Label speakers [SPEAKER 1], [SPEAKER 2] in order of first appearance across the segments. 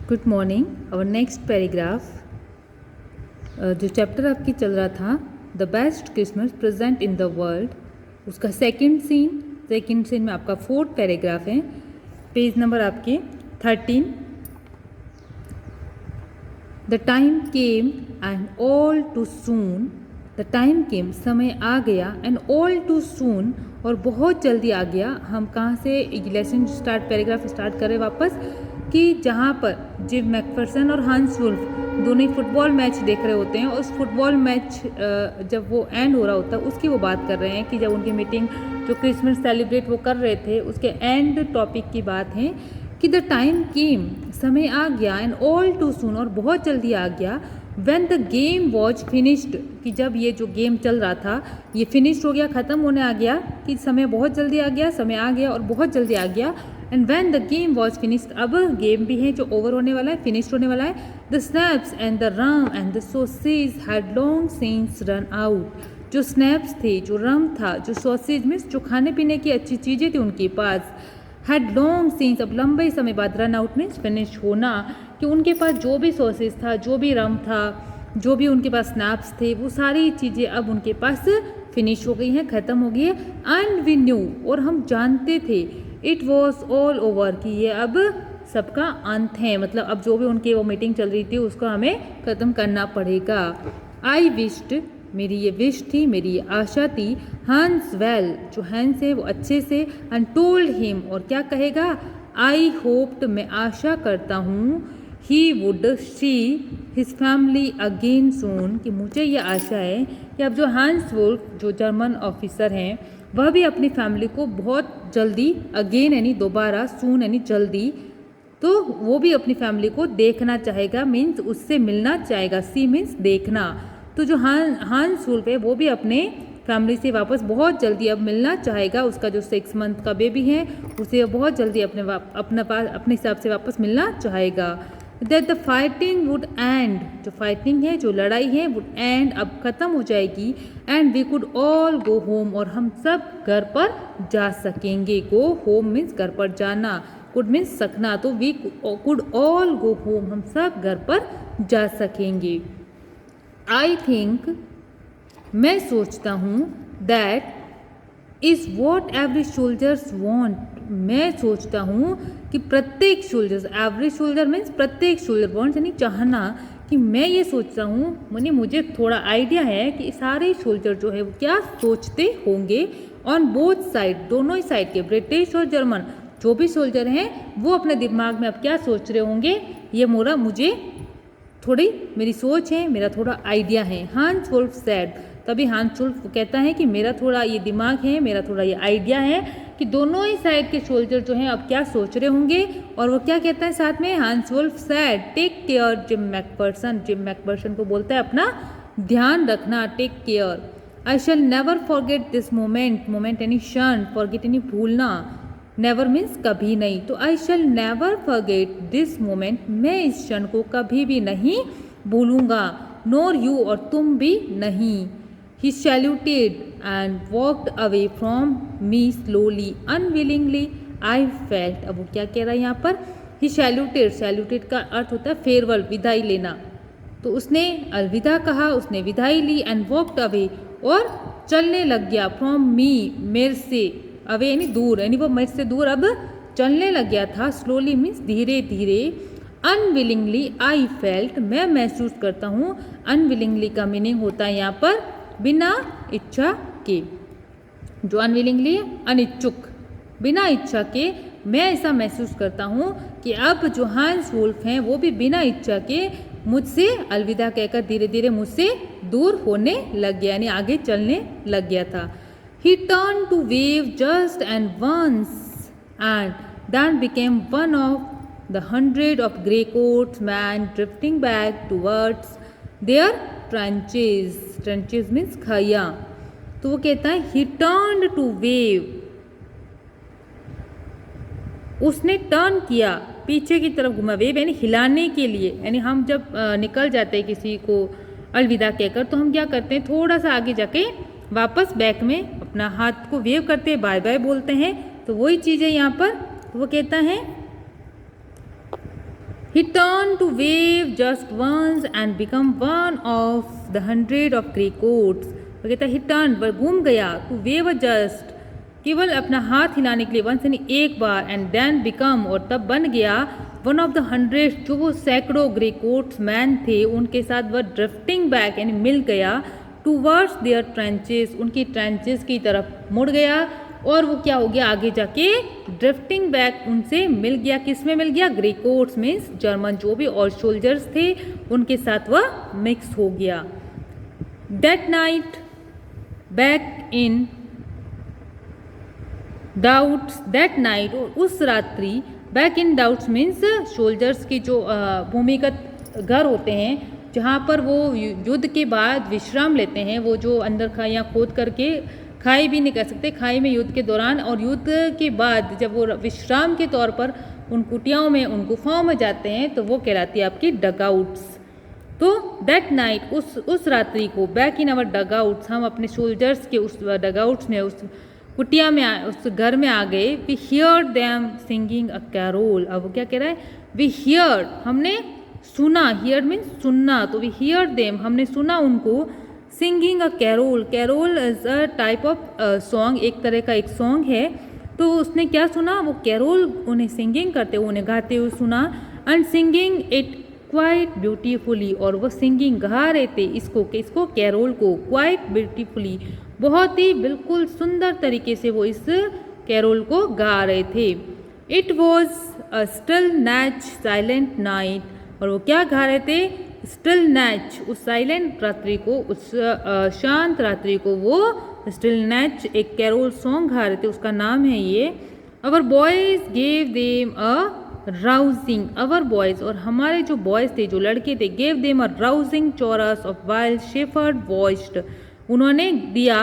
[SPEAKER 1] Good morning. और next paragraph जो chapter आपकी चल रहा था the best Christmas present in the world, उसका सेकंड सीन में आपका फोर्थ पैराग्राफ है। पेज नंबर आपके 13। The time came and all too soon, the time came समय आ गया, एंड ऑल टू सून और बहुत जल्दी आ गया। हम कहाँ से लेसन स्टार्ट पैराग्राफ स्टार्ट करें वापस कि जहाँ पर जिम मैकफरसन और हांस वुल्फ दोनों ही फुटबॉल मैच देख रहे होते हैं और उस फुटबॉल मैच जब वो एंड हो रहा होता है उसकी वो बात कर रहे हैं कि जब उनकी मीटिंग जो क्रिसमस सेलिब्रेट वो कर रहे थे उसके एंड टॉपिक की बात है कि द टाइम केम समय आ गया, एंड ऑल टू सून और बहुत जल्दी आ गया, when the game was finished कि जब ये जो गेम चल रहा था ये फिनिश्ड हो गया, ख़त्म होने आ गया, कि समय बहुत जल्दी आ गया, समय आ गया और बहुत जल्दी आ गया। And when the game was finished, अब गेम भी है जो ओवर होने वाला है, फिनिश्ड होने वाला है। The snaps and the rum and the sausage had long since run out, जो स्नैप्स थे, जो रम था, जो सॉसेज में जो खाने पीने की अच्छी चीज़ें थी उनके पास, हैड लॉन्ग सिंस अब लंबे समय बाद, रन आउट में फिनिश होना, कि उनके पास जो भी सॉसेज था, जो भी रम था, जो भी उनके पास स्नैप्स थे, वो सारी चीज़ें अब उनके पास फिनिश हो गई हैं, ख़त्म हो गई है। एंड वी न्यू और हम जानते थे, इट वॉज ऑल ओवर कि ये अब सबका अंत है, मतलब अब जो भी उनकी वो मीटिंग चल रही थी उसको हमें ख़त्म करना पड़ेगा। आई विश्ड मेरी ये विश थी, मेरी ये आशा थी। हंस वेल जो हैंस है वो अच्छे से, एंड टोल्ड हिम और क्या कहेगा, आई होप्ड मैं आशा करता हूँ, he would see his family again सून कि मुझे ये आशा है कि अब जो हांस वुल्फ जो जर्मन ऑफिसर हैं वह भी अपनी फैमिली को बहुत जल्दी, अगेन यानी दोबारा, सून यानी जल्दी, तो वो भी अपनी फैमिली को देखना चाहेगा, मीन्स उससे मिलना चाहेगा। सी मीन्स देखना, तो जो हांस वुल्फ है वो भी अपने फैमिली से वापस बहुत जल्दी अब मिलना चाहेगा। उसका जो 6 मंथ का बेबी है उसे बहुत जल्दी अपने हिसाब से वापस मिलना चाहेगा। That the fighting would and जो फाइटिंग है, जो लड़ाई है, वुड एंड अब ख़त्म हो जाएगी, and we could all go home और हम सब घर पर जा सकेंगे। गो होम मीन्स घर पर जाना, कुड मीन्स सकना, तो we could all go home हम सब घर पर जा सकेंगे। आई थिंक मैं सोचता हूँ, that is what every soldiers want मैं सोचता हूँ कि प्रत्येक सोल्जर्स, एवरी सोल्जर मीन्स प्रत्येक सोल्जर, वॉन्ट यानी चाहना, कि मैं ये सोचता हूँ, यानी मुझे थोड़ा आइडिया है कि सारे सोल्जर जो है वो क्या सोचते होंगे, ऑन बोथ साइड दोनों ही साइड के, ब्रिटिश और जर्मन जो भी सोल्जर हैं वो अपने दिमाग में अब क्या सोच रहे होंगे, ये मुझे थोड़ी मेरी सोच है, मेरा थोड़ा आइडिया है। हांस वुल्फ सेड, तभी हांस वुल्फ कहता है कि मेरा थोड़ा ये दिमाग है, मेरा थोड़ा ये आइडिया है कि दोनों ही साइड के सोल्जर जो हैं अब क्या सोच रहे होंगे। और वो क्या कहता है साथ में, Hans Wolf said take care Jim Macpherson, Jim Macpherson को बोलता है अपना ध्यान रखना, take care. I shall never forget this moment, moment यानी क्षण, फॉरगेट यानी भूलना, नेवर मीन्स कभी नहीं, तो I shall never forget this moment मैं इस क्षण को कभी भी नहीं भूलूंगा, नोर यू और तुम भी नहीं। He saluted and walked away from me slowly, unwillingly I felt, अब वो क्या कह रहा है यहाँ पर, He saluted, saluted का अर्थ होता है फेयरवेल, विदाई लेना, तो उसने अलविदा कहा, उसने विदाई ली, एंड वॉकड अवे और चलने लग गया, फ्रॉम मी मेरे से, अवे यानी दूर, यानी वो मेरे से दूर अब चलने लग गया था, स्लोली मीन्स धीरे धीरे, अनविलिंगली आई फेल्ट मैं महसूस करता हूँ, अनविलिंगली का मीनिंग होता है यहाँ पर बिना इच्छा के, जो अनविलिंगली अनिच्छुक, बिना इच्छा के मैं ऐसा महसूस करता हूँ कि अब जो हांस वुल्फ हैं वो भी बिना इच्छा के मुझसे अलविदा कहकर धीरे धीरे मुझसे दूर होने लग गया, यानी आगे चलने लग गया था। He turn to wave just and once and then became one of the 100 of grey coats men drifting back towards their trenches, trenches means खाइया, तो वो कहता है he turned to wave, उसने टर्न किया, पीछे की तरफ घुमा, वेव यानी हिलाने के लिए, यानी हम जब निकल जाते हैं किसी को अलविदा कहकर तो हम क्या करते हैं, थोड़ा सा आगे जाके वापस बैक में अपना हाथ को वेव करते हैं, बाय बाय बोलते हैं, तो वही चीज़ है यहाँ पर। तो वो कहता है He turned to wave just once and become one of the 100 of grey coats. वो कहता है he turned, वह घूम गया, to wave just, केवल अपना हाथ हिलाने के लिए, once यानी एक बार, and then become, और तब बन गया, one of the 100, जो वो सैकड़ों ग्रे कोट्स मैन थे उनके साथ वह ड्रिफ्टिंग बैक यानी मिल गया, टूवर्ड्स देयर ट्रेंचेस, उनकी ट्रेंचेस की तरफ मुड़ गया, और वो क्या हो गया आगे जाके ड्रिफ्टिंग बैक उनसे मिल गया, किस में मिल गया, ग्रे कोट्स मीन्स जर्मन जो भी और सोल्जर्स थे उनके साथ वह मिक्स हो गया। That night back in doubts, that night, उस रात्रि, back in doubts means soldiers के जो भूमिगत घर होते हैं जहाँ पर वो युद्ध के बाद विश्राम लेते हैं, वो जो अंदर खाइयाँ खोद करके, खाई भी नहीं कर सकते, खाई में युद्ध के दौरान और युद्ध के बाद जब वो विश्राम के तौर पर उन कुटियाओं में उन गुफाओं में जाते हैं तो वो कहलाती है आपकी डगआउट्स। तो दैट नाइट, उस रात्रि को, बैक इन आवर डगआउट्स, हम अपने सोल्जर्स के उस डगआउट्स में, उस कुटिया में, उस घर में आ गए। We heard them singing a carol. अब वो क्या कह रहा है, वी हियर्ड, हमने सुना, हियर्ड मीन्स सुनना, तो वी हियर्ड देम, हमने सुना उनको, singing a carol, carol is a type of song, एक तरह का एक सॉन्ग है, तो उसने क्या सुना, वो कैरोल उन्हें सिंगिंग करते हुए, उन्हें गाते हुए सुना, and singing it quite beautifully, और वो सिंगिंग गा रहे थे इसको, किसको, कैरोल को, क्वाइट ब्यूटीफुली, बहुत ही बिल्कुल सुंदर तरीके से वो इस कैरोल को गा रहे थे। It was a still natch silent night, और वो क्या गा रहे थे, स्टिल नैच, उस साइलेंट रात्रि को, उस शांत रात्रि को वो स्टिल नैच एक कैरोल सॉन्ग गा रहे थे, उसका नाम है ये। Our boys gave them a rousing, our boys, और हमारे जो बॉयज थे, जो लड़के थे, gave them a rousing chorus of wild shepherd voiced, उन्होंने दिया,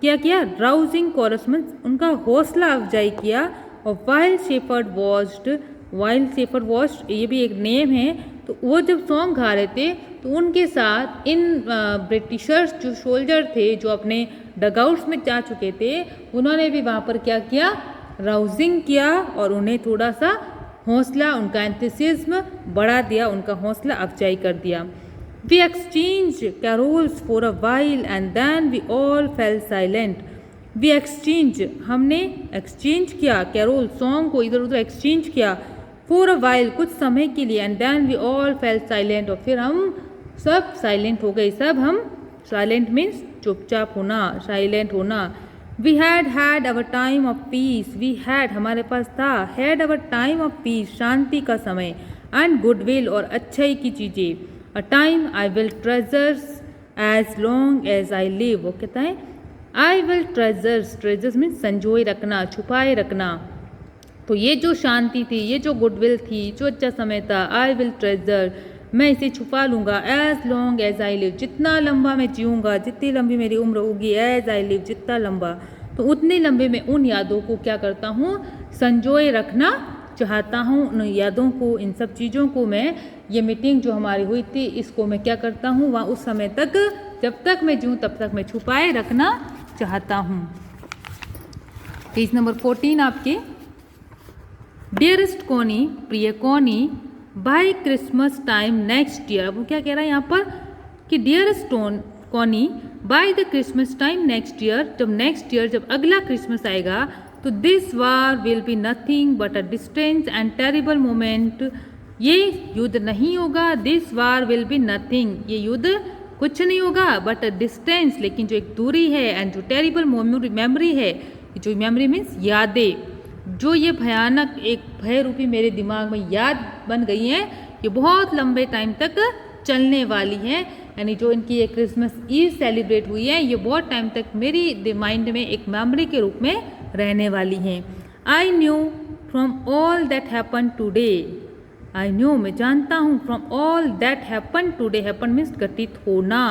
[SPEAKER 1] क्या किया, राउजिंग कोरस में उनका हौसला अफजाई किया, और wild shepherd watched, wild shepherd watched ये भी एक नेम है, तो वो जब सॉन्ग गा रहे थे तो उनके साथ इन ब्रिटिशर्स जो सोल्जर थे जो अपने डगआउट्स में जा चुके थे, उन्होंने भी वहाँ पर क्या किया, राउजिंग किया, और उन्हें थोड़ा सा हौसला, उनका एंथुसिज्म बढ़ा दिया, उनका हौसला अफजाई कर दिया। We exchanged carols for a while and then we all fell silent. We exchanged, हमने exchange किया, कैरोल सॉन्ग को इधर उधर exchange किया, for a while, कुछ समय के लिए, and then we all fell silent, और फिर हम सब silent हो गए, सब हम, silent means चुपचाप होना, silent होना। We had our time of peace, we had, हमारे पास था, had our time of peace, शांति का समय, and goodwill, और अच्छाई की चीज़ें, a time I will treasure as long as I live, वो कहता है I will treasures means संजोए रखना, छुपाए रखना, तो ये जो शांति थी, ये जो गुडविल थी, जो अच्छा समय था, I will treasure, मैं इसे छुपा लूँगा, as long as I live, जितना लंबा मैं जीऊँगा, जितनी लंबी मेरी उम्र होगी, as I live, जितना लंबा, तो उतनी लंबे मैं उन यादों को क्या करता हूँ, संजोए रखना चाहता हूँ, उन यादों को, इन सब चीज़ों को मैं, ये मीटिंग जो हमारी हुई थी इसको मैं क्या करता हूँ, वहाँ उस समय तक, जब तक मैं जीऊँ तब तक मैं छुपाए रखना चाहता हूँ। पेज नंबर 14 आपके, डियरेस्ट कॉनी, प्रिय Connie, by Christmas time next year, वो क्या कह रहा है यहाँ पर कि dearest Connie, by the Christmas time next year, जब नेक्स्ट ईयर, जब अगला क्रिसमस आएगा, तो this war will be nothing but a distance and terrible moment, ये युद्ध नहीं होगा, this war will be nothing, ये युद्ध कुछ नहीं होगा, बट अ डिस्टेंस, लेकिन जो एक दूरी है, एंड जो टेरिबल मेमोरी है, जो मेमोरी मीन्स यादें, जो ये भयानक एक भय रूपी मेरे दिमाग में याद बन गई हैं, ये बहुत लंबे टाइम तक चलने वाली हैं, यानी जो इनकी ये क्रिसमस ईव सेलिब्रेट हुई है, ये बहुत टाइम तक मेरी माइंड में एक मेमोरी के रूप में रहने वाली हैं। I knew from all that happen today, I knew, मैं जानता हूँ, from all that happen today, happen means घटित होना,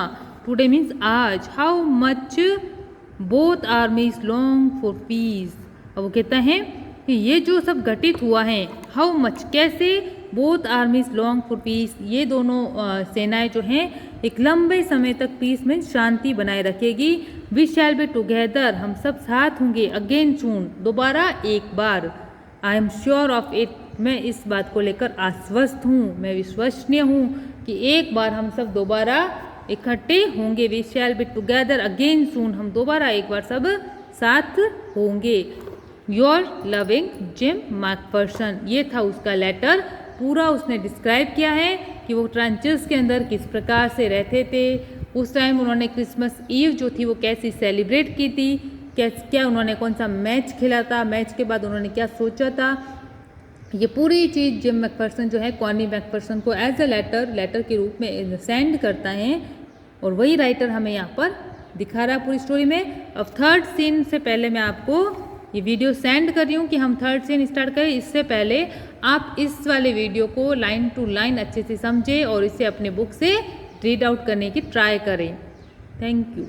[SPEAKER 1] टूडे मीन्स आज, how much both आर्मीज long for piece, अब वो कहता है कि ये जो सब घटित हुआ है, हाउ मच, कैसे, बोथ आर्मीज लॉन्ग फॉर पीस, ये दोनों सेनाएं जो हैं एक लंबे समय तक पीस में शांति बनाए रखेगी, वी शैल बी टुगेदर, हम सब साथ होंगे, अगेन सून, दोबारा एक बार, I am sure of it, मैं इस बात को लेकर आश्वस्त हूँ, मैं विश्वसनीय हूँ कि एक बार हम सब दोबारा इकट्ठे होंगे। We shall be together again soon, हम दोबारा एक बार सब साथ होंगे। योर लविंग जिम मैकफर्सन, ये था उसका लेटर। पूरा उसने डिस्क्राइब किया है कि वो ट्रेंचेस के अंदर किस प्रकार से रहते थे, उस टाइम उन्होंने क्रिसमस ईव जो थी वो कैसी सेलिब्रेट की थी, क्या उन्होंने कौन सा मैच खेला था, मैच के बाद उन्होंने क्या सोचा था। ये पूरी चीज़ जिम मैकफर्सन जो है कॉनी मैकफर्सन को एज अ लेटर के रूप में सेंड करता है और वही राइटर हमें यहाँ पर दिखा रहा है पूरी स्टोरी में। अब थर्ड सीन से पहले मैं आपको ये वीडियो सेंड कर रही हूँ कि हम थर्ड सीन स्टार्ट करें। इससे पहले आप इस वाले वीडियो को लाइन टू लाइन अच्छे से समझें और इसे अपने बुक से रीड आउट करने की ट्राई करें। Thank you.